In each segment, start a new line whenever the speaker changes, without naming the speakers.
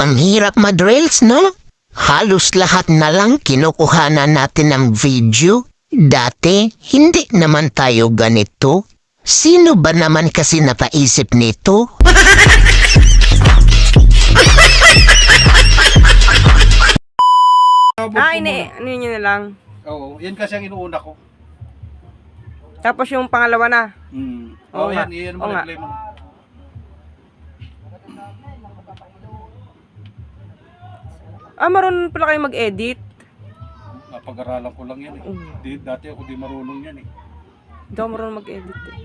Ang hirap mag-reels, no? Halos lahat na lang kinukuhanan natin ng video. Dati, hindi naman tayo ganito. Sino ba naman kasi napaisip nito?
Ano yun na lang.
Oo, yan kasi ang inuuna ko.
Tapos yung pangalawa na.
Oo,
nga.
yan
Oo nga.
malagay mo.
Marunong pala kayo mag-edit.
Napag-aralan ko lang yan eh. Dati ako di marunong yan eh.
Hindi ako marunong mag-edit eh.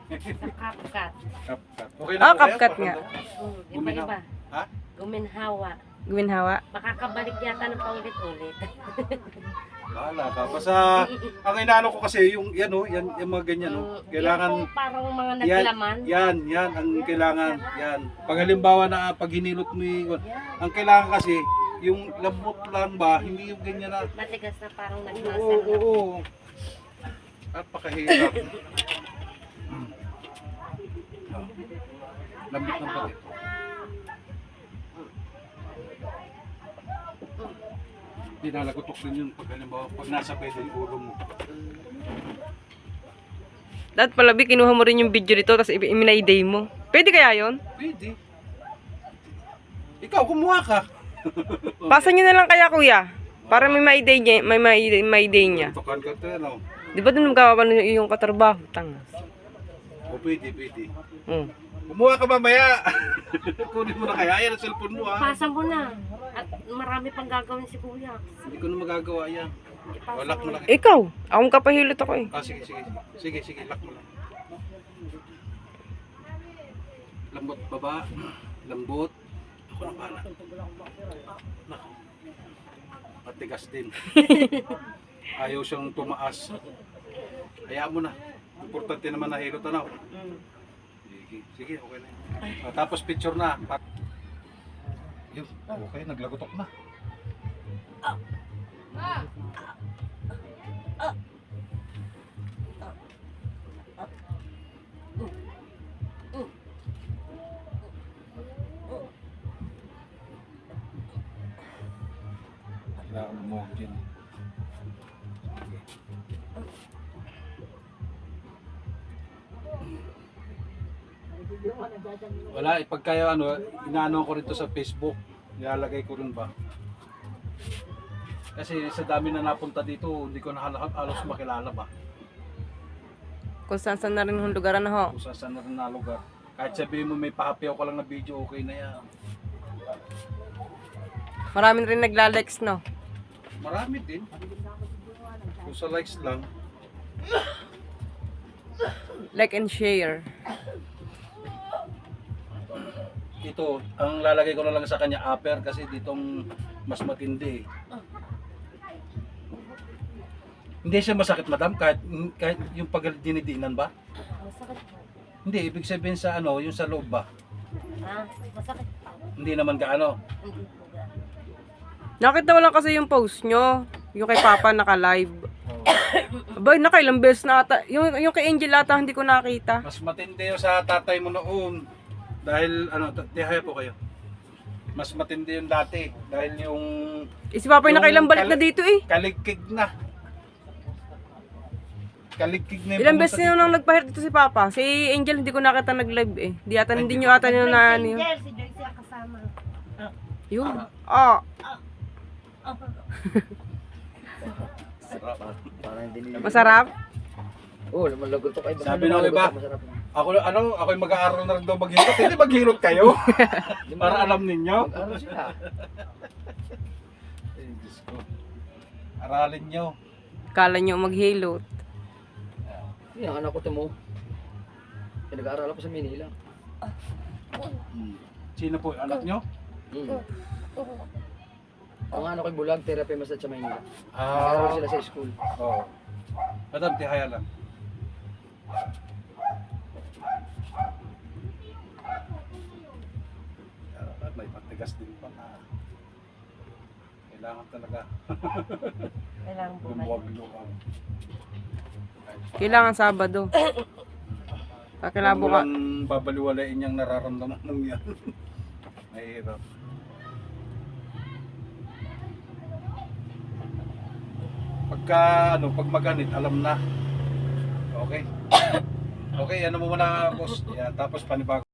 CapCut.
CapCut. Okay
CapCut nga.
Iba-iba.
Ha?
Guminhawa.
Guminhawa.
Makakabalik yata ng paulit-ulit.
Bahala ka. Basta, ang inaano ko kasi yung, yan o, yan, yung mga ganyan o. Kailangan,
Yung parang mga
yan,
naglaman.
yan, ang kailangan, yan. Pag halimbawa na pag hinilot mo yung, ang kailangan kasi, yung lambot lang ba, hindi yung ganyan na,
Matigas na parang
oo,
naglasang.
oo. Napakahirap. Lambot ng pati. Pinalagotok din yun pag halimbawa, pag nasa pwede yung ulo mo.
Dahil pala, Bi, kinuha mo rin yung video dito, tapos iminay-day mo. Pwede kaya yon?
Pwede. Ikaw, kumuha ka.
Pasa nyo na lang kaya, kuya. Para may may-day niya. May-day niya.
Tukan ka ito, ano?
Di ba dun magawa yung katrabaho? Tanga.
O pwede, pwede.
Hmm.
Kumuha ka mamaya. Kunin mo na kaya. Ayan ang cellphone mo ha.
Pasa mo na. At marami pang gagawin si Kuya.
Hindi ko na magagawa yan. O, lock mo lang.
Ikaw, akong kapahilot ako eh.
Ah, sige, sige. Sige, sige, lock mo lang. Lambot baba. Lambot. Ako na pala. Naku. Matigas din. Ayaw siyang tumaas. Hayaan mo na. Importante naman na hilot ano. Sige, sige, okay na. Tapos picture na. Yun, okay, naglagotok na. Kailangan mo din. Wala, pagkaya ano, inaano ko rito sa Facebook, nilalagay ko rin ba. Kasi sa dami na napunta dito, hindi ko na halos makilala ba.
Kung saan na rin yung lugar na ho.
Kung saan na rin na lugar. Kahit sabihin mo may pahapiaw ka lang na video, okay na yan.
Marami rin nagla-likes, no?
Marami din. Kung sa likes lang,
Like and share.
ito, ang lalagay ko na lang sa kanya upper kasi ditong mas matindi. Hindi siya masakit, madam, kahit yung pag dinidinan ba?
Masakit po.
Hindi, ibig sabihin sa ano, yung sa loob ba?
Masakit pa.
Hindi naman gaano.
Hindi po.
Nakita ko lang kasi yung post nyo. Yung kay Papa naka-live. Abay, nakailang beses na ata. Yung kay Angel ata, hindi ko nakita.
Mas matindi yung sa tatay mo noon. Dahil, ano, tihaya po kayo. Mas matindi yung dati. Dahil yung
Si Papa yung nakailang balik na dito eh.
kaligkig na. Kaligkig na yung
Ilang
pumunta
beses na nang nagpahir dito si Papa. Si Angel hindi ko nakita nag-live eh. Hindi nyo ata nyo na ano yun.
Si Joyce ang kasama.
Yun. Masarap?
Oo, naman lagot ko kayo.
Sabi ng iba, ako'y mag-aaral na rin daw maghilot. Hindi maghilot kayo. Para alam ninyo.
Ano sila?
Ay, Diyos ko. Aralin nyo.
Kala nyo maghilot.
Yung anak ko mo. Nag-aaral ako sa Manila.
Sino po, anak nyo?
Ang anak ko'y bulag, therapy massage sa Manila.
Ah,
Nag-aaral sila sa school.
oo. Madam, tihaya lang. May patigas din pa na. Kailangan talaga
Kailangan po.
lumuwag-luwag.
Kailangan Sabado. Kakilabo ka.
Walang babaliwalain niyang nararamdaman mo yan. Mahirap. pag maganit, alam na. Okay? Okay, ano mo muna, boss. Yan, tapos panibago.